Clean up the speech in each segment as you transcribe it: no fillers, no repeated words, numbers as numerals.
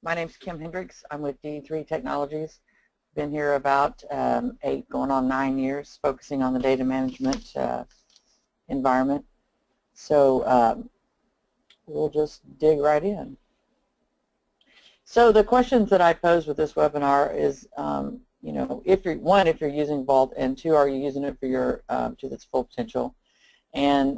My name's Kim Hendricks. I'm with D3 Technologies. Been here about 8 going on 9 years, focusing on the data management environment. So we'll just dig right in. So the questions that I pose with this webinar is, you know, if you're using Vault, and 2, are you using it for your to its full potential? And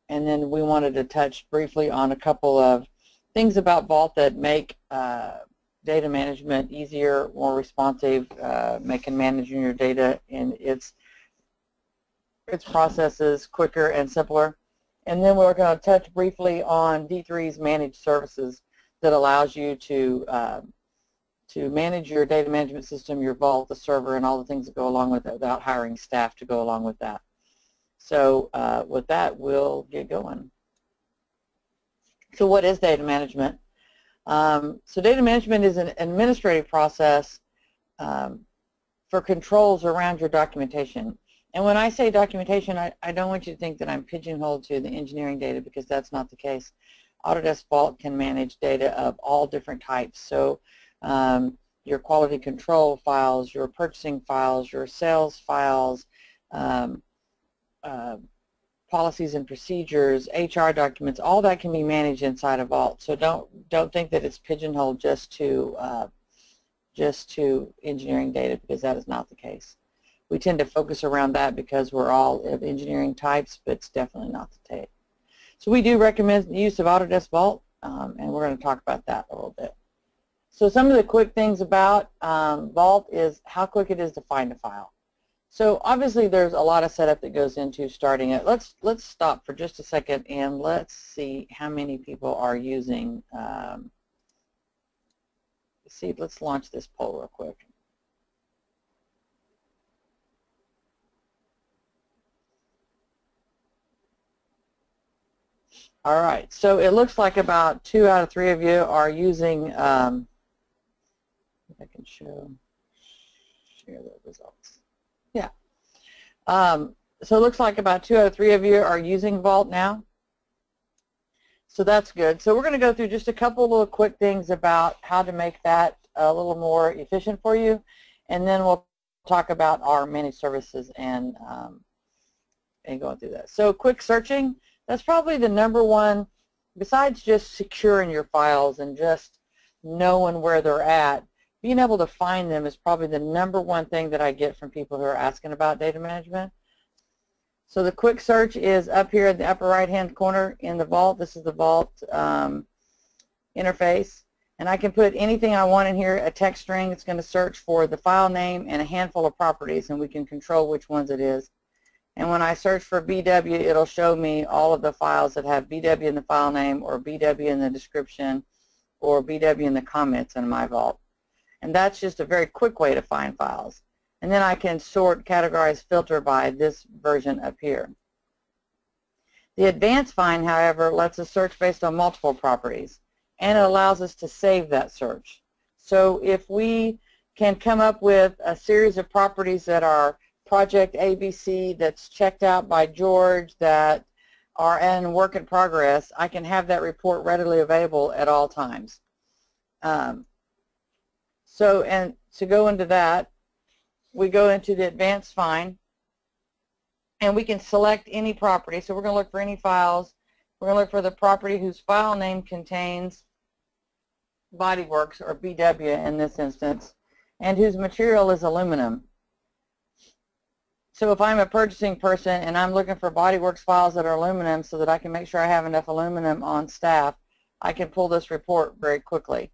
then we wanted to touch briefly on a couple of things about Vault that make data management easier, more responsive, making managing your data and its processes quicker and simpler. And then we're going to touch briefly on D3's managed services that allows you to manage your data management system, your Vault, the server, and all the things that go along with it without hiring staff to go along with that. So with that, we'll get going. So what is data management? So data management is an administrative process for controls around your documentation. And when I say documentation, I don't want you to think that I'm pigeonholed to the engineering data, because that's not the case. Autodesk Vault can manage data of all different types. So your quality control files, your purchasing files, your sales files, policies and procedures, HR documents, all that can be managed inside of Vault. So don't think that it's pigeonholed just to engineering data, because that is not the case. We tend to focus around that because we're all of engineering types, but it's definitely not the case. So we do recommend the use of Autodesk Vault, and we're going to talk about that a little bit. So some of the quick things about Vault is how quick it is to find a file. So obviously there's a lot of setup that goes into starting it. Let's stop for just a second and let's see how many people are using. Let's launch this poll real quick. All right, so it looks like about 2 out of 3 of you are using, if I can share the results. Yeah. So it looks like about 2 out of 3 of you are using Vault now. So that's good. So we're going to go through just a couple of little quick things about how to make that a little more efficient for you, and then we'll talk about our managed services and going through that. So quick searching. That's probably the #1, besides just securing your files and just knowing where they're at. Being able to find them is probably the #1 thing that I get from people who are asking about data management. So the quick search is up here in the upper right-hand corner in the Vault. This is the Vault interface. And I can put anything I want in here, a text string. It's going to search for the file name and a handful of properties, and we can control which ones it is. And when I search for BW, it'll show me all of the files that have BW in the file name, or BW in the description, or BW in the comments in my Vault. And that's just a very quick way to find files. And then I can sort, categorize, filter by this version up here. The advanced find, however, lets us search based on multiple properties, and it allows us to save that search. So if we can come up with a series of properties that are project ABC that's checked out by George, that are in work in progress, I can have that report readily available at all times. So, and to go into that, we go into the advanced find, and we can select any property. So we're going to look for any files. We're going to look for the property whose file name contains bodyworks, or BW in this instance, and whose material is aluminum. So if I'm a purchasing person and I'm looking for bodyworks files that are aluminum so that I can make sure I have enough aluminum on staff, I can pull this report very quickly.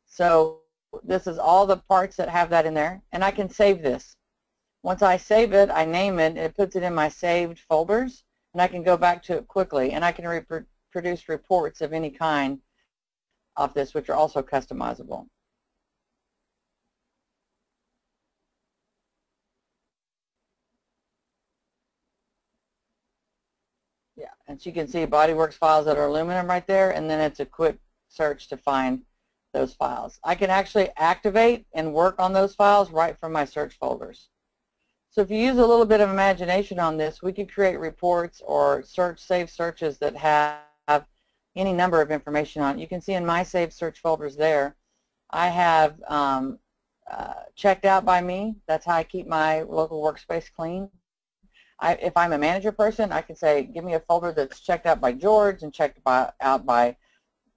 So this is all the parts that have that in there, and I can save this. Once I save it, I name it, and it puts it in my saved folders, and I can go back to it quickly, and I can produce reports of any kind off this, which are also customizable. Yeah, and so you can see bodyworks files that are aluminum right there, and then it's a quick search to find those files. I can actually activate and work on those files right from my search folders. So if you use a little bit of imagination on this, we could create reports or save searches that have, any number of information on it. You can see in my saved search folders there, I have checked out by me. That's how I keep my local workspace clean. If I'm a manager person, I can say, give me a folder that's checked out by George and checked out by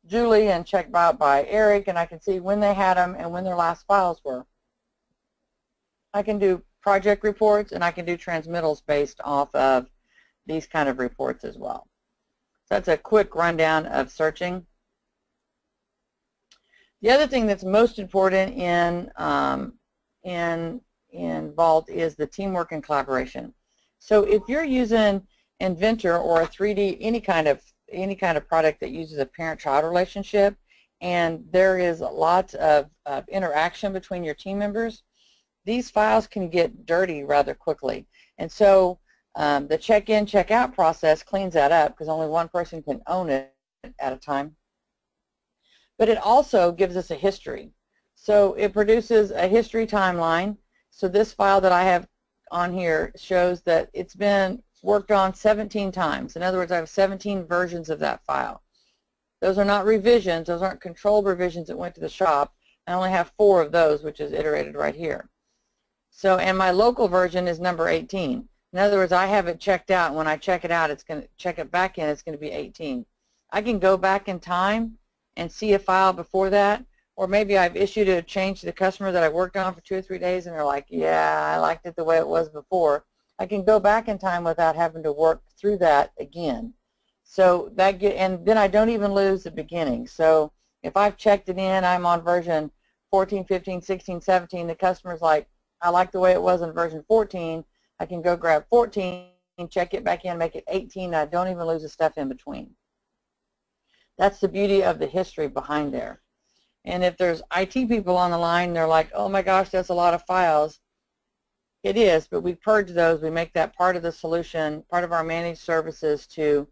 Julie and checked out by Eric, and I can see when they had them and when their last files were. I can do project reports, and I can do transmittals based off of these kind of reports as well. So that's a quick rundown of searching. The other thing that's most important in Vault is the teamwork and collaboration. So if you're using Inventor or a 3D, any kind of product that uses a parent-child relationship, and there is lots of interaction between your team members, these files can get dirty rather quickly. And so the check-in, check-out process cleans that up because only one person can own it at a time. But it also gives us a history. So it produces a history timeline. So this file that I have on here shows that it's been worked on 17 times. In other words, I have 17 versions of that file. Those are not revisions. Those aren't controlled revisions that went to the shop. I only have 4 of those, which is iterated right here. So, and my local version is number 18. In other words, I have it checked out, and when I check it out, it's going to check it back in, it's going to be 18. I can go back in time and see a file before that, or maybe I've issued a change to the customer that I worked on for 2 or 3 days, and they're like, yeah, I liked it the way it was before. I can go back in time without having to work through that again. So that and then I don't even lose the beginning. So if I've checked it in, I'm on version 14, 15, 16, 17, the customer's like, I like the way it was in version 14, I can go grab 14, check it back in, make it 18, and I don't even lose the stuff in between. That's the beauty of the history behind there. And if there's IT people on the line, they're like, oh my gosh, that's a lot of files. It is, but we purge those. We make that part of the solution, part of our managed services to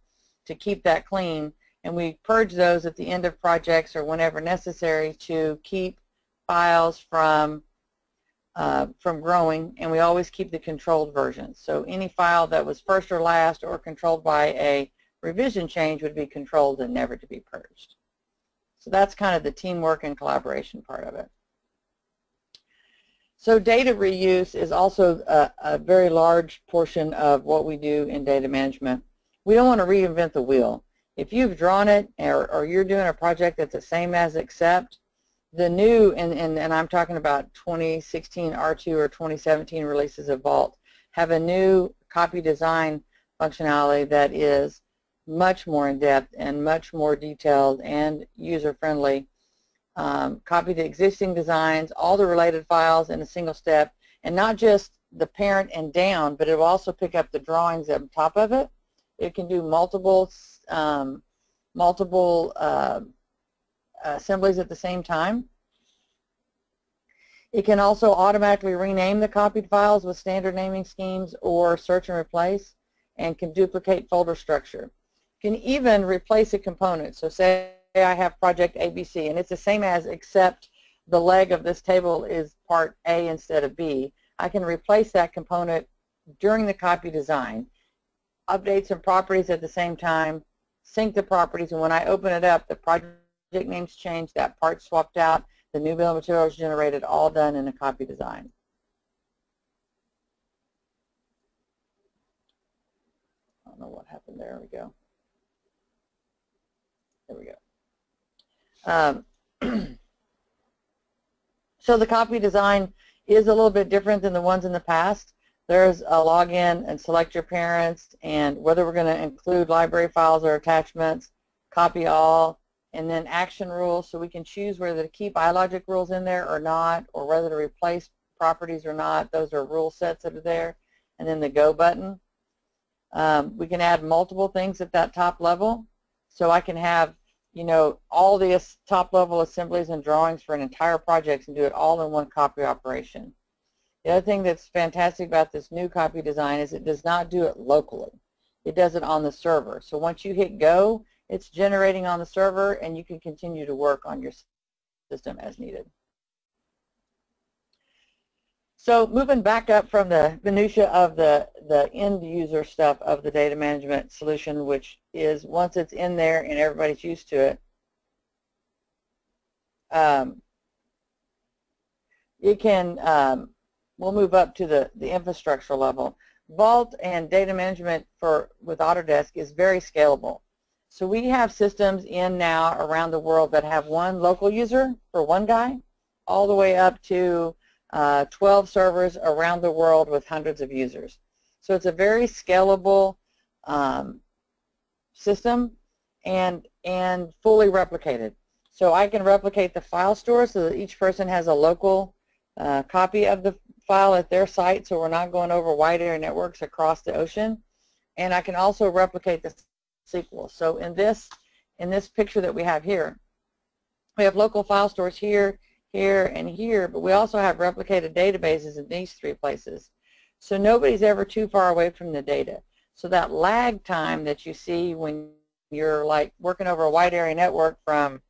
keep that clean. And we purge those at the end of projects or whenever necessary to keep files from growing, and we always keep the controlled versions. So any file that was first or last or controlled by a revision change would be controlled and never to be purged. So that's kind of the teamwork and collaboration part of it. So data reuse is also a very large portion of what we do in data management. We don't want to reinvent the wheel. If you've drawn it or you're doing a project that's the same as except, the new, and I'm talking about 2016 R2 or 2017 releases of Vault, have a new copy design functionality that is much more in-depth and much more detailed and user-friendly. Copy the existing designs, all the related files in a single step, and not just the parent and down, but it will also pick up the drawings on top of it. It can do multiple assemblies at the same time. It can also automatically rename the copied files with standard naming schemes or search and replace, and can duplicate folder structure. Can even replace a component. So say I have project ABC, and it's the same as except the leg of this table is part A instead of B. I can replace that component during the copy design, update some properties at the same time, sync the properties, and when I open it up, the project names change, that part swapped out, the new bill of materials generated, all done in a copy design. I don't know what happened there. We go. There we go. So the copy design is a little bit different than the ones in the past. There's a login and select your parents and whether we're going to include library files or attachments, copy all, and then action rules, so we can choose whether to keep iLogic rules in there or not, or whether to replace properties or not. Those are rule sets that are there. And then the go button. We can add multiple things at that top level. So I can have, you know, all the top level assemblies and drawings for an entire project and do it all in one copy operation. The other thing that's fantastic about this new copy design is it does not do it locally. It does it on the server. So once you hit go, it's generating on the server and you can continue to work on your system as needed. So moving back up from the minutia of the end user stuff of the data management solution, which is once it's in there and everybody's used to it, we'll move up to the infrastructure level. Vault and data management with Autodesk is very scalable. So we have systems in now around the world that have one local user for one guy, all the way up to 12 servers around the world with hundreds of users. So it's a very scalable system and fully replicated. So I can replicate the file store so that each person has a local copy of the file at their site, so we're not going over wide area networks across the ocean. And I can also replicate the SQL. So in this picture that we have here, we have local file stores here, here, and here, but we also have replicated databases in these three places. So nobody's ever too far away from the data. So that lag time that you see when you're like working over a wide area network from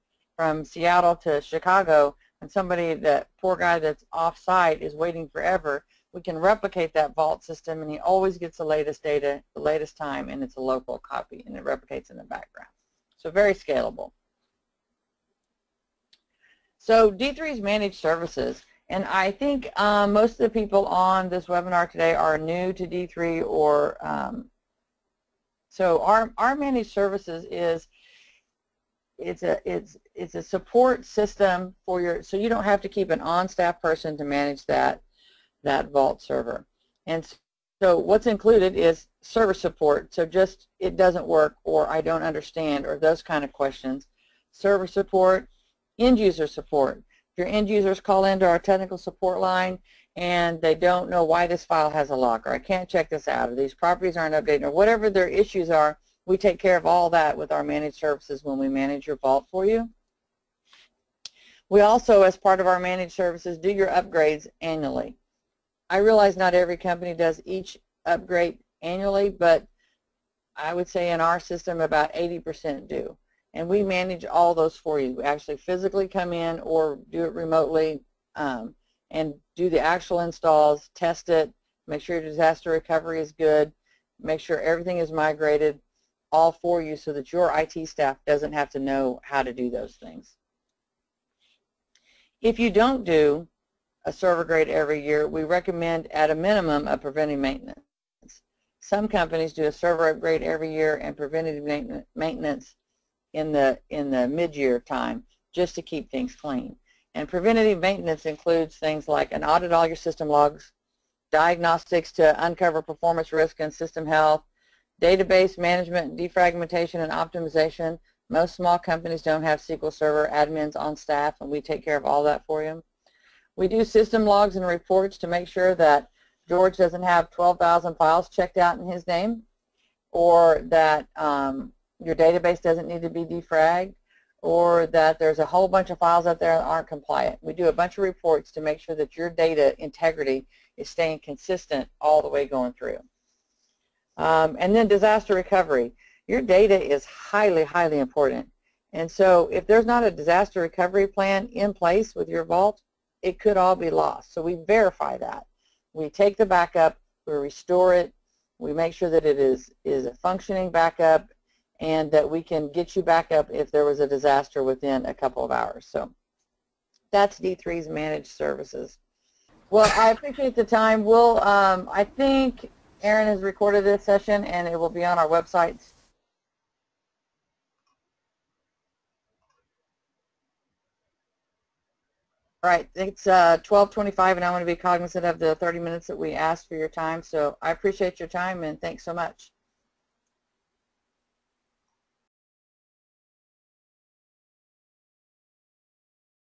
Seattle to Chicago, and somebody, that poor guy that's off-site, is waiting forever, we can replicate that Vault system, and he always gets the latest data, the latest time, and it's a local copy, and it replicates in the background. So very scalable. So D3's managed services, and I think most of the people on this webinar today are new to D3, or so our managed services is it's a support system for your, so you don't have to keep an on-staff person to manage that Vault server. And so what's included is server support, so just it doesn't work, or I don't understand, or those kind of questions. Server support, end user support. If your end users call into our technical support line and they don't know why this file has a lock, or I can't check this out, or these properties aren't updated, or whatever their issues are, we take care of all that with our managed services when we manage your Vault for you. We also, as part of our managed services, do your upgrades annually. I realize not every company does each upgrade annually, but I would say in our system about 80% do. And we manage all those for you. We actually physically come in or do it remotely and do the actual installs, test it, make sure your disaster recovery is good, make sure everything is migrated, all for you, so that your IT staff doesn't have to know how to do those things. If you don't do a server grade every year, we recommend at a minimum a preventive maintenance. Some companies do a server upgrade every year and preventative maintenance in the mid-year time, just to keep things clean. And preventative maintenance includes things like an audit all your system logs, diagnostics to uncover performance risk and system health, database management, defragmentation, and optimization. Most small companies don't have SQL Server admins on staff, and we take care of all that for you. We do system logs and reports to make sure that George doesn't have 12,000 files checked out in his name, or that your database doesn't need to be defragged, or that there's a whole bunch of files out there that aren't compliant. We do a bunch of reports to make sure that your data integrity is staying consistent all the way going through. And then disaster recovery. Your data is highly, highly important. And so if there's not a disaster recovery plan in place with your Vault, it could all be lost. So we verify that. We take the backup, we restore it, we make sure that it is a functioning backup, and that we can get you back up if there was a disaster within a couple of hours. So that's D3's managed services. Well, I appreciate the time. We'll, I think Aaron has recorded this session, and it will be on our website. All right, it's 12:25, and I want to be cognizant of the 30 minutes that we asked for your time. So I appreciate your time, and thanks so much.